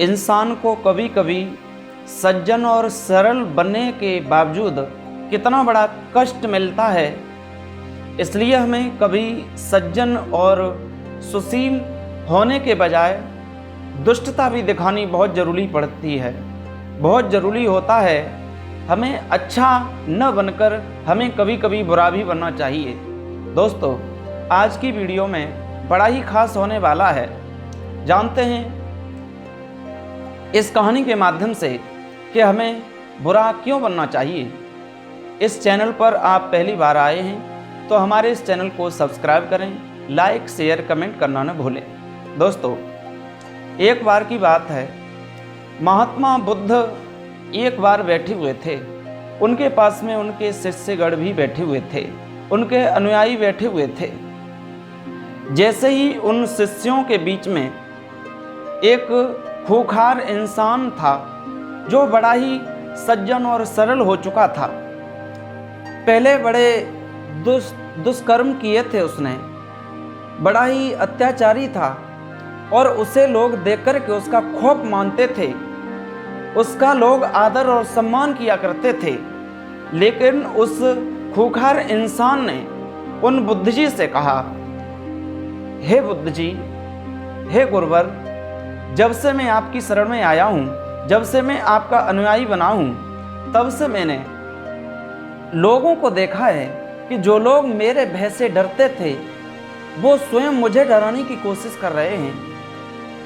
इंसान को कभी कभी सज्जन और सरल बनने के बावजूद कितना बड़ा कष्ट मिलता है। इसलिए हमें कभी सज्जन और सुशील होने के बजाय दुष्टता भी दिखानी बहुत ज़रूरी पड़ती है। बहुत ज़रूरी होता है हमें अच्छा न बनकर हमें कभी कभी बुरा भी बनना चाहिए। दोस्तों, आज की वीडियो में बड़ा ही खास होने वाला है। जानते हैं इस कहानी के माध्यम से कि हमें बुरा क्यों बनना चाहिए। इस चैनल पर आप पहली बार आए हैं तो हमारे इस चैनल को सब्सक्राइब करें, लाइक शेयर कमेंट करना न भूलें। दोस्तों, एक बार की बात है, महात्मा बुद्ध एक बार बैठे हुए थे। उनके पास में उनके शिष्यगण भी बैठे हुए थे, उनके अनुयायी बैठे हुए थे। जैसे ही उन शिष्यों के बीच में एक खूंखार इंसान था जो बड़ा ही सज्जन और सरल हो चुका था। पहले बड़े दुष्कर्म किए थे उसने, बड़ा ही अत्याचारी था और उसे लोग देख कर के उसका खौफ मानते थे, उसका लोग आदर और सम्मान किया करते थे। लेकिन उस खूंखार इंसान ने उन बुद्ध जी से कहा, हे बुद्ध जी, हे गुरुवर, जब से मैं आपकी शरण में आया हूँ, जब से मैं आपका अनुयायी बना हूँ, तब से मैंने लोगों को देखा है कि जो लोग मेरे भय से डरते थे वो स्वयं मुझे डराने की कोशिश कर रहे हैं।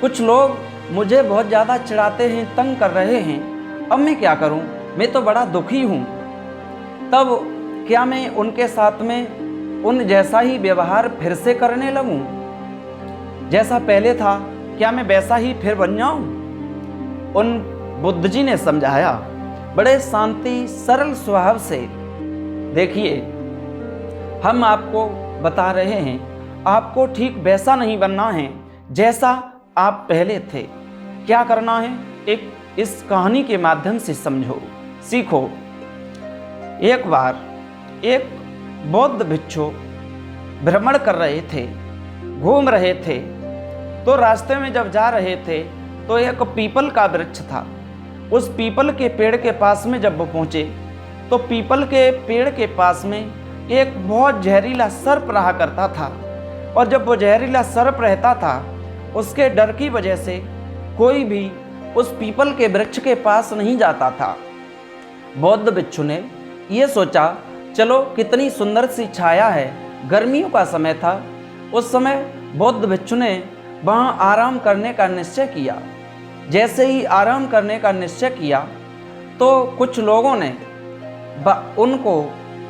कुछ लोग मुझे बहुत ज़्यादा चिढ़ाते हैं, तंग कर रहे हैं। अब मैं क्या करूं? मैं तो बड़ा दुखी हूं। तब क्या मैं उनके साथ में उन जैसा ही व्यवहार फिर से करने लगूं? जैसा पहले था क्या मैं वैसा ही फिर बन जाऊं? उन बुद्ध जी ने समझाया बड़े शांति सरल स्वभाव से। देखिए, हम आपको बता रहे हैं, आपको ठीक वैसा नहीं बनना है जैसा आप पहले थे। क्या करना है, एक इस कहानी के माध्यम से समझो, सीखो। एक बार एक बौद्ध भिक्षु भ्रमण कर रहे थे, घूम रहे थे। तो रास्ते में जब जा रहे थे तो एक पीपल का वृक्ष था। उस पीपल के पेड़ के पास में जब वो पहुँचे तो पीपल के पेड़ के पास में एक बहुत जहरीला सर्प रहा करता था। और जब वो जहरीला सर्प रहता था, उसके डर की वजह से कोई भी उस पीपल के वृक्ष के पास नहीं जाता था। बौद्ध भिक्षु ने ये सोचा, चलो कितनी सुंदर सी छाया है, गर्मियों का समय था। उस समय बौद्ध भिक्षु ने वहाँ आराम करने का निश्चय किया। जैसे ही आराम करने का निश्चय किया तो कुछ लोगों ने उनको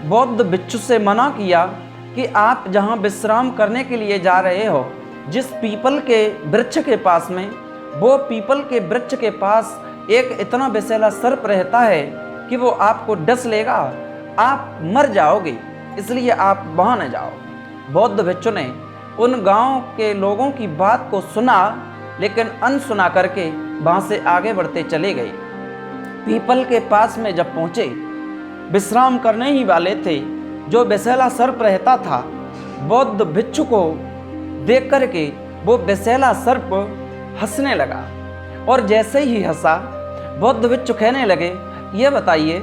बौद्ध भिक्षु से मना किया कि आप जहाँ विश्राम करने के लिए जा रहे हो, जिस पीपल के वृक्ष के पास में, वो पीपल के वृक्ष के पास एक इतना विषैला सर्प रहता है कि वो आपको डस लेगा, आप मर जाओगे, इसलिए आप वहाँ न जाओ। बौद्ध भिक्षु ने उन गांव के लोगों की बात को सुना, लेकिन अनसुना करके वहाँ से आगे बढ़ते चले गए। पीपल के पास में जब पहुँचे, विश्राम करने ही वाले थे, जो विषैला सर्प रहता था, बौद्ध भिक्षु को देख करके वो विषैला सर्प हंसने लगा। और जैसे ही हंसा, बौद्ध भिक्षु कहने लगे, ये बताइए,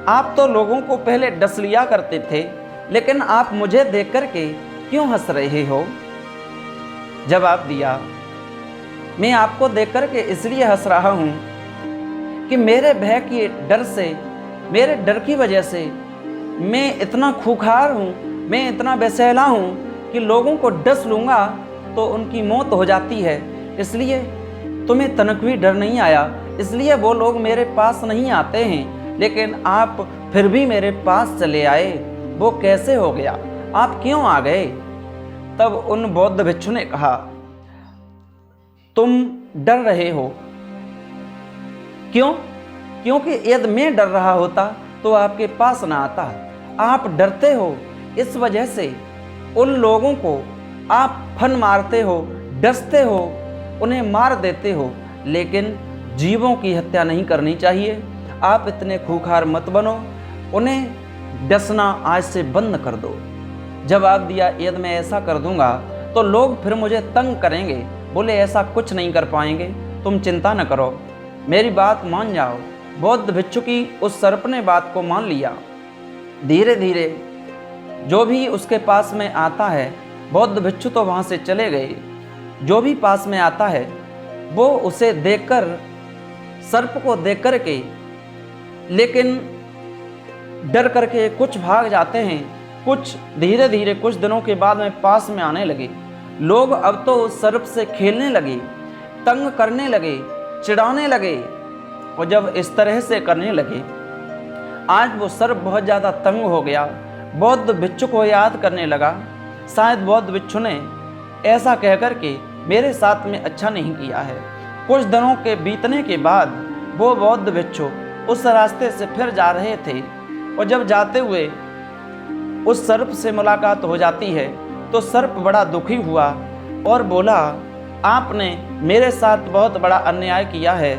आप तो लोगों को पहले डस लिया करते थे, लेकिन आप मुझे देख करके क्यों हंस रहे हो? जवाब दिया, मैं आपको देख करके इसलिए हंस रहा हूँ कि मेरे भय के डर से, मेरे डर की वजह से मैं इतना खूंखार हूँ, मैं इतना विषैला हूँ कि लोगों को डस लूँगा तो उनकी मौत हो जाती है। इसलिए तुम्हें तनक भी डर नहीं आया, इसलिए वो लोग मेरे पास नहीं आते हैं। लेकिन आप फिर भी मेरे पास चले आए, वो कैसे हो गया? आप क्यों आ गए? तब उन बौद्ध भिक्षु ने कहा, तुम डर रहे हो। क्यों? क्योंकि यदि मैं डर रहा होता तो आपके पास ना आता। आप डरते हो, इस वजह से उन लोगों को आप फन मारते हो, डसते हो, उन्हें मार देते हो। लेकिन जीवों की हत्या नहीं करनी चाहिए। आप इतने खूंखार मत बनो, उन्हें डसना आज से बंद कर दो। जवाब दिया, यदि मैं ऐसा कर दूंगा तो लोग फिर मुझे तंग करेंगे। बोले ऐसा कुछ नहीं कर पाएंगे, तुम चिंता न करो, मेरी बात मान जाओ। बौद्ध भिक्षु की उस सर्प ने बात को मान लिया। धीरे धीरे जो भी उसके पास में आता है, बौद्ध भिक्षु तो वहाँ से चले गए। जो भी पास में आता है वो उसे देखकर, सर्प को देख कर के, लेकिन डर करके कुछ भाग जाते हैं, कुछ धीरे धीरे कुछ दिनों के बाद में पास में आने लगे। लोग अब तो उस सर्प से खेलने लगे, तंग करने लगे, चिढ़ाने लगे। और जब इस तरह से करने लगे, आज वो सर्प बहुत ज़्यादा तंग हो गया, बौद्ध भिक्षु को याद करने लगा। शायद बौद्ध भिक्षु ने ऐसा कह कर के मेरे साथ में अच्छा नहीं किया है। कुछ दिनों के बीतने के बाद वो बौद्ध भिक्षु उस रास्ते से फिर जा रहे थे, और जब जाते हुए उस सर्प से मुलाकात हो जाती है तो सर्प बड़ा दुखी हुआ और बोला, आपने मेरे साथ बहुत बड़ा अन्याय किया है।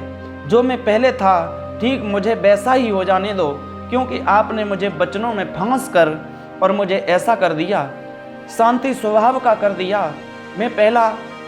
जो मैं पहले था ठीक मुझे वैसा ही हो जाने दो, क्योंकि आपने मुझे वचनों में फंस कर और मुझे ऐसा कर दिया, शांति स्वभाव का कर दिया। मैं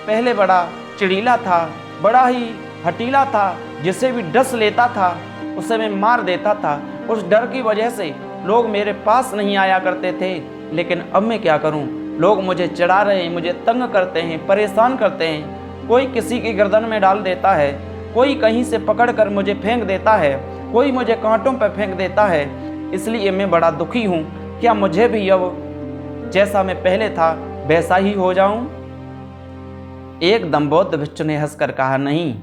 पहले बड़ा चिड़ीला था, बड़ा ही हटीला था, जिसे भी डस लेता था उसे मैं मार देता था। उस डर की वजह से लोग मेरे पास नहीं आया करते थे, लेकिन अब मैं क्या करूं? लोग मुझे चिढ़ा रहे हैं, मुझे तंग करते हैं, परेशान करते हैं। कोई किसी की गर्दन में डाल देता है, कोई कहीं से पकड़कर मुझे फेंक देता है, कोई मुझे कांटों पर फेंक देता है। इसलिए मैं बड़ा दुखी हूँ। क्या मुझे भी अब जैसा मैं पहले था वैसा ही हो जाऊं? एकदम बौद्ध भिक्षु ने हंसकर कहा, नहीं,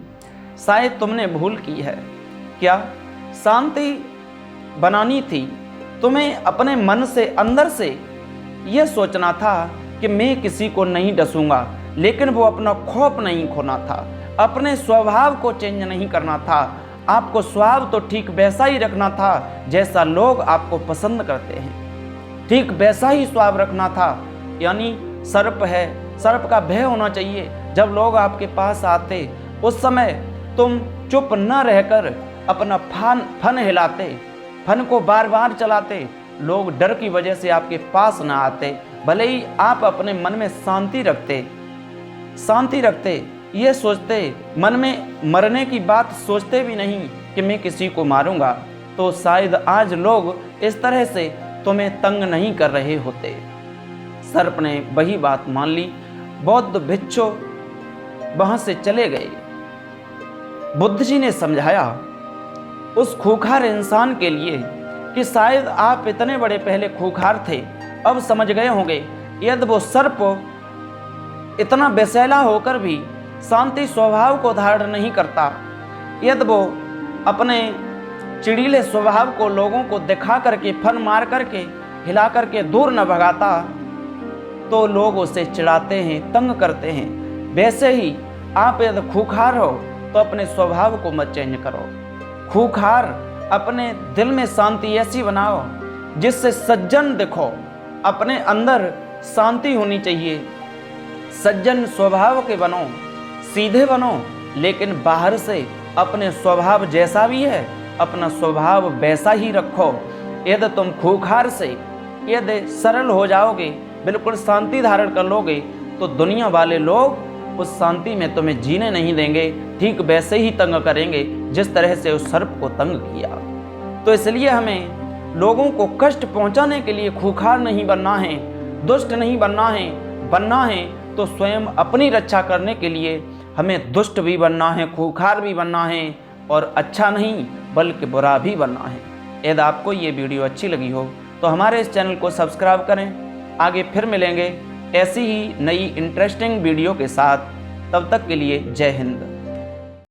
शायद तुमने भूल की है। क्या? शांति बनानी थी। तुम्हें अपने मन से, अंदर से यह सोचना था कि मैं किसी को नहीं डसूंगा, लेकिन वो अपना खौफ नहीं खोना था, अपने स्वभाव को चेंज नहीं करना था। आपको स्वभाव तो ठीक वैसा ही रखना था जैसा लोग आपको पसंद करते हैं, ठीक वैसा ही स्वभाव रखना था। यानी सर्प है, सर्प का भय होना चाहिए। जब लोग आपके पास आते उस समय तुम चुप न रहकर अपना फन हिलाते, फन को बार बार चलाते, लोग डर की वजह से आपके पास न आते। भले ही आप अपने मन में शांति रखते, ये सोचते, मन में मरने की बात सोचते भी नहीं कि मैं किसी को मारूंगा, तो शायद आज लोग इस तरह से तुम्हें तंग नहीं कर रहे होते। सर्प ने वही बात मान ली। बौद्ध भिक्षु वहां से चले गए। बुद्ध जी ने समझाया उस खूंखार इंसान के लिए कि शायद आप इतने बड़े पहले खूंखार थे, अब समझ गए होंगे। यदि वो सर्प इतना बेसैला होकर भी शांति स्वभाव को धारण नहीं करता, यदि वो अपने चिड़ीले स्वभाव को लोगों को दिखा करके, फन मार करके, हिला करके दूर न भगाता, तो लोग उसे चिढ़ाते हैं, तंग करते हैं। वैसे ही आप यदि खूंखार हो तो अपने स्वभाव को मत चेंज करो। खूंखार अपने दिल में शांति ऐसी बनाओ जिससे सज्जन दिखो। अपने अंदर शांति होनी चाहिए, सज्जन स्वभाव के बनो, सीधे बनो, लेकिन बाहर से अपने स्वभाव जैसा भी है अपना स्वभाव वैसा ही रखो। यदि तुम खूंखार से यदि सरल हो जाओगे, बिल्कुल शांति धारण कर लोगे, तो दुनिया वाले लोग उस शांति में तुम्हें जीने नहीं देंगे, ठीक वैसे ही तंग करेंगे जिस तरह से उस सर्प को तंग किया। तो इसलिए हमें लोगों को कष्ट पहुंचाने के लिए खूंखार नहीं बनना है, दुष्ट नहीं बनना है तो स्वयं अपनी रक्षा करने के लिए हमें दुष्ट भी बनना है, खूंखार भी बनना है, और अच्छा नहीं बल्कि बुरा भी बनना है। यदि आपको ये वीडियो अच्छी लगी हो तो हमारे इस चैनल को सब्सक्राइब करें। आगे फिर मिलेंगे ऐसी ही नई इंटरेस्टिंग वीडियो के साथ। तब तक के लिए जय हिंद।